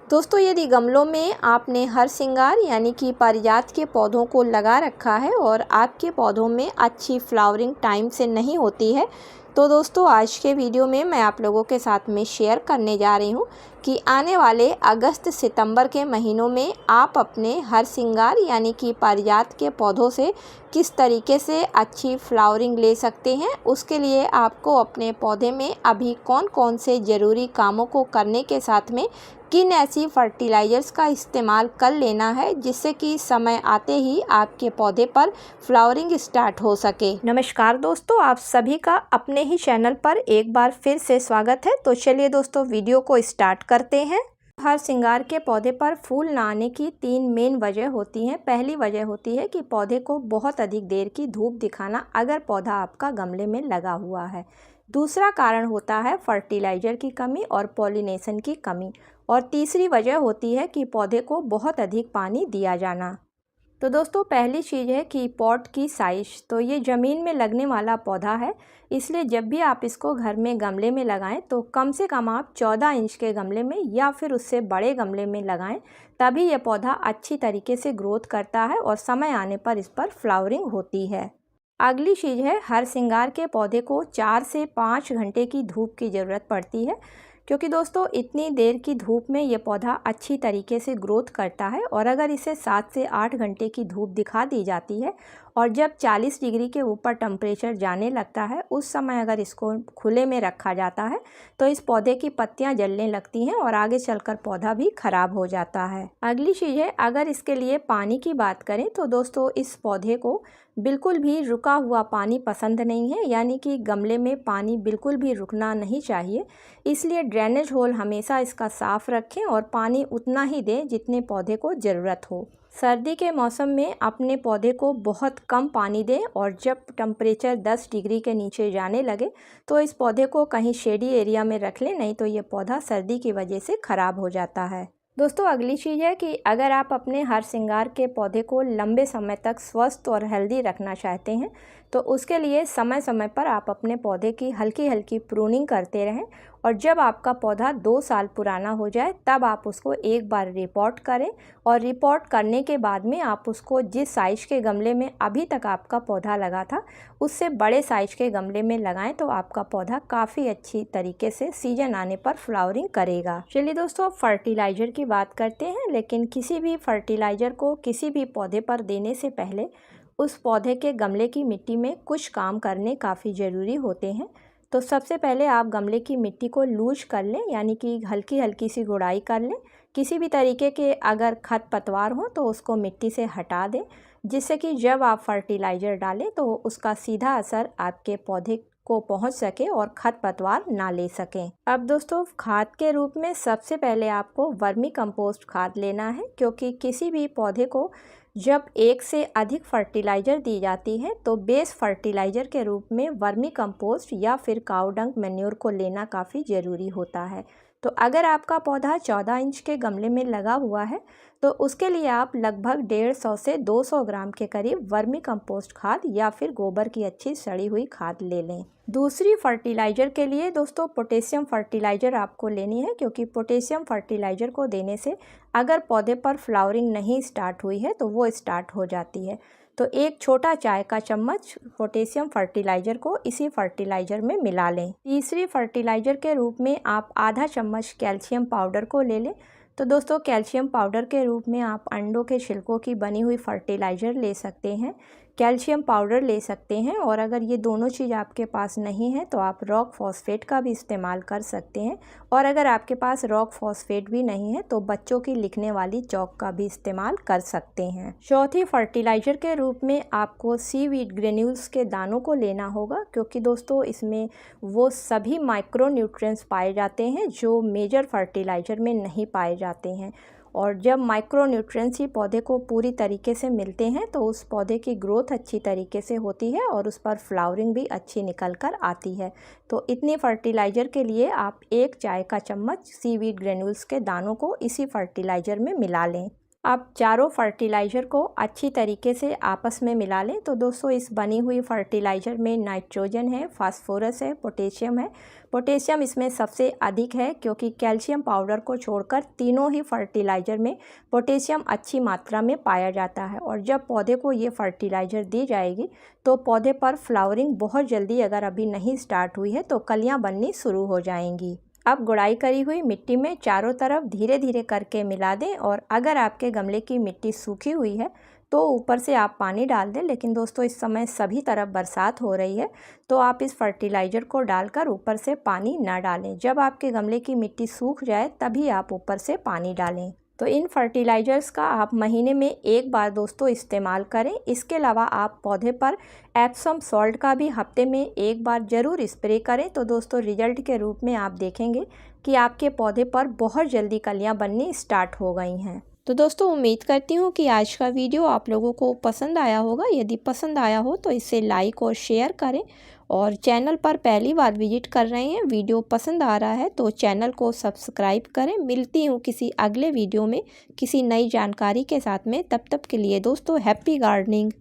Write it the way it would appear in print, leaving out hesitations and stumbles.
दोस्तों यदि गमलों में आपने हर सिंगार यानी कि पारिजात के पौधों को लगा रखा है और आपके पौधों में अच्छी फ्लावरिंग टाइम से नहीं होती है, तो दोस्तों आज के वीडियो में मैं आप लोगों के साथ में शेयर करने जा रही हूँ कि आने वाले अगस्त सितंबर के महीनों में आप अपने हर सिंगार यानी कि पारिजात के पौधों से किस तरीके से अच्छी फ्लावरिंग ले सकते हैं। उसके लिए आपको अपने पौधे में अभी कौन कौन से ज़रूरी कामों को करने के साथ में किन ऐसी फर्टिलाइज़र्स का इस्तेमाल कर लेना है जिससे कि समय आते ही आपके पौधे पर फ्लावरिंग स्टार्ट हो सके। नमस्कार दोस्तों, आप सभी का अपने ही चैनल पर एक बार फिर से स्वागत है। तो चलिए दोस्तों वीडियो को स्टार्ट करते हैं। हर सिंगार के पौधे पर फूल ना आने की 3 मेन वजह होती हैं। पहली वजह होती है कि पौधे को बहुत अधिक देर की धूप दिखाना अगर पौधा आपका गमले में लगा हुआ है। दूसरा कारण होता है फर्टिलाइज़र की कमी और पॉलिनेशन की कमी। और तीसरी वजह होती है कि पौधे को बहुत अधिक पानी दिया जाना। तो दोस्तों पहली चीज़ है कि पॉट की साइज़। तो ये ज़मीन में लगने वाला पौधा है, इसलिए जब भी आप इसको घर में गमले में लगाएं तो कम से कम आप 14 इंच के गमले में या फिर उससे बड़े गमले में लगाएं, तभी यह पौधा अच्छी तरीके से ग्रोथ करता है और समय आने पर इस पर फ्लावरिंग होती है। अगली चीज़ है, हर सिंगार के पौधे को 4 से 5 घंटे की धूप की ज़रूरत पड़ती है, क्योंकि दोस्तों इतनी देर की धूप में ये पौधा अच्छी तरीके से ग्रोथ करता है। और अगर इसे 7 से 8 घंटे की धूप दिखा दी जाती है और जब 40 डिग्री के ऊपर टेम्परेचर जाने लगता है, उस समय अगर इसको खुले में रखा जाता है तो इस पौधे की पत्तियां जलने लगती हैं और आगे चलकर पौधा भी खराब हो जाता है। अगली चीज़ है, अगर इसके लिए पानी की बात करें तो दोस्तों इस पौधे को बिल्कुल भी रुका हुआ पानी पसंद नहीं है, यानी कि गमले में पानी बिल्कुल भी रुकना नहीं चाहिए। इसलिए ड्रेनेज होल हमेशा इसका साफ़ रखें और पानी उतना ही दें जितने पौधे को ज़रूरत हो। सर्दी के मौसम में अपने पौधे को बहुत कम पानी दें और जब टेम्परेचर 10 डिग्री के नीचे जाने लगे तो इस पौधे को कहीं शेडी एरिया में रख लें, नहीं तो ये पौधा सर्दी की वजह से ख़राब हो जाता है। दोस्तों अगली चीज़ है कि अगर आप अपने हर सिंगार के पौधे को लंबे समय तक स्वस्थ और हेल्दी रखना चाहते हैं तो उसके लिए समय समय पर आप अपने पौधे की हल्की हल्की प्रूनिंग करते रहें और जब आपका पौधा 2 साल पुराना हो जाए तब आप उसको एक बार रिपोर्ट करें। और रिपोर्ट करने के बाद में आप उसको जिस साइज़ के गमले में अभी तक आपका पौधा लगा था उससे बड़े साइज़ के गमले में लगाएं, तो आपका पौधा काफ़ी अच्छी तरीके से सीजन आने पर फ्लावरिंग करेगा। चलिए दोस्तों फर्टिलाइज़र की बात करते हैं, लेकिन किसी भी फर्टिलाइज़र को किसी भी पौधे पर देने से पहले उस पौधे के गमले की मिट्टी में कुछ काम करने काफ़ी ज़रूरी होते हैं। तो सबसे पहले आप गमले की मिट्टी को लूज कर लें, यानी कि हल्की हल्की सी गुड़ाई कर लें। किसी भी तरीके के अगर खरपतवार हो तो उसको मिट्टी से हटा दें, जिससे कि जब आप फर्टिलाइज़र डालें तो उसका सीधा असर आपके पौधे को पहुंच सके और खरपतवार ना ले सकें। अब दोस्तों खाद के रूप में सबसे पहले आपको वर्मी कंपोस्ट खाद लेना है, क्योंकि किसी भी पौधे को जब एक से अधिक फर्टिलाइज़र दी जाती है तो बेस फर्टिलाइज़र के रूप में वर्मी कंपोस्ट या फिर काऊ डंग मैन्योर को लेना काफ़ी ज़रूरी होता है। तो अगर आपका पौधा 14 इंच के गमले में लगा हुआ है तो उसके लिए आप लगभग 150 से 200 ग्राम के करीब वर्मी कंपोस्ट खाद या फिर गोबर की अच्छी सड़ी हुई खाद ले लें। दूसरी फर्टिलाइज़र के लिए दोस्तों पोटेशियम फर्टिलाइज़र आपको लेनी है, क्योंकि पोटेशियम फर्टिलाइज़र को देने से अगर पौधे पर फ्लावरिंग नहीं स्टार्ट हुई है तो वो स्टार्ट हो जाती है। तो एक छोटा चाय का चम्मच पोटेशियम फर्टिलाइज़र को इसी फर्टिलाइज़र में मिला लें। तीसरी फर्टिलाइज़र के रूप में आप आधा चम्मच कैल्शियम पाउडर को ले लें। तो दोस्तों कैल्शियम पाउडर के रूप में आप अंडों के छिलकों की बनी हुई फर्टिलाइज़र ले सकते हैं, कैल्शियम पाउडर ले सकते हैं, और अगर ये दोनों चीज़ आपके पास नहीं है तो आप रॉक फॉस्फेट का भी इस्तेमाल कर सकते हैं। और अगर आपके पास रॉक फॉस्फेट भी नहीं है तो बच्चों की लिखने वाली चौक का भी इस्तेमाल कर सकते हैं। चौथी फर्टिलाइज़र के रूप में आपको सीवीड ग्रेन्यूल्स के दानों को लेना होगा, क्योंकि दोस्तों इसमें वो सभी माइक्रो न्यूट्रिएंट्स पाए जाते हैं जो मेजर फर्टिलाइज़र में नहीं पाए जाते हैं। और जब माइक्रो न्यूट्रिएंट्स ही पौधे को पूरी तरीके से मिलते हैं तो उस पौधे की ग्रोथ अच्छी तरीके से होती है और उस पर फ्लावरिंग भी अच्छी निकल कर आती है। तो इतनी फर्टिलाइज़र के लिए आप 1 चाय का चम्मच सीवीड ग्रेन्यूल्स के दानों को इसी फर्टिलाइज़र में मिला लें। अब चारों फर्टिलाइज़र को अच्छी तरीके से आपस में मिला लें। तो दोस्तों इस बनी हुई फर्टिलाइज़र में नाइट्रोजन है, फास्फोरस है, पोटेशियम है। पोटेशियम इसमें सबसे अधिक है क्योंकि कैल्शियम पाउडर को छोड़कर तीनों ही फर्टिलाइज़र में पोटेशियम अच्छी मात्रा में पाया जाता है। और जब पौधे को ये फर्टिलाइज़र दी जाएगी तो पौधे पर फ्लावरिंग बहुत जल्दी, अगर अभी नहीं स्टार्ट हुई है तो कलियाँ बननी शुरू हो जाएंगी। अब गुड़ाई करी हुई मिट्टी में चारों तरफ धीरे धीरे करके मिला दें। और अगर आपके गमले की मिट्टी सूखी हुई है तो ऊपर से आप पानी डाल दें। लेकिन दोस्तों इस समय सभी तरफ बरसात हो रही है तो आप इस फर्टिलाइज़र को डालकर ऊपर से पानी ना डालें। जब आपके गमले की मिट्टी सूख जाए तभी आप ऊपर से पानी डालें। तो इन फर्टिलाइज़र्स का आप महीने में एक बार दोस्तों इस्तेमाल करें। इसके अलावा आप पौधे पर एप्सम सॉल्ट का भी हफ्ते में एक बार ज़रूर स्प्रे करें। तो दोस्तों रिजल्ट के रूप में आप देखेंगे कि आपके पौधे पर बहुत जल्दी कलियां बननी स्टार्ट हो गई हैं। तो दोस्तों उम्मीद करती हूँ कि आज का वीडियो आप लोगों को पसंद आया होगा। यदि पसंद आया हो तो इसे लाइक और शेयर करें। और चैनल पर पहली बार विजिट कर रहे हैं, वीडियो पसंद आ रहा है तो चैनल को सब्सक्राइब करें। मिलती हूँ किसी अगले वीडियो में किसी नई जानकारी के साथ में। तब तक के लिए दोस्तों हैप्पी गार्डनिंग।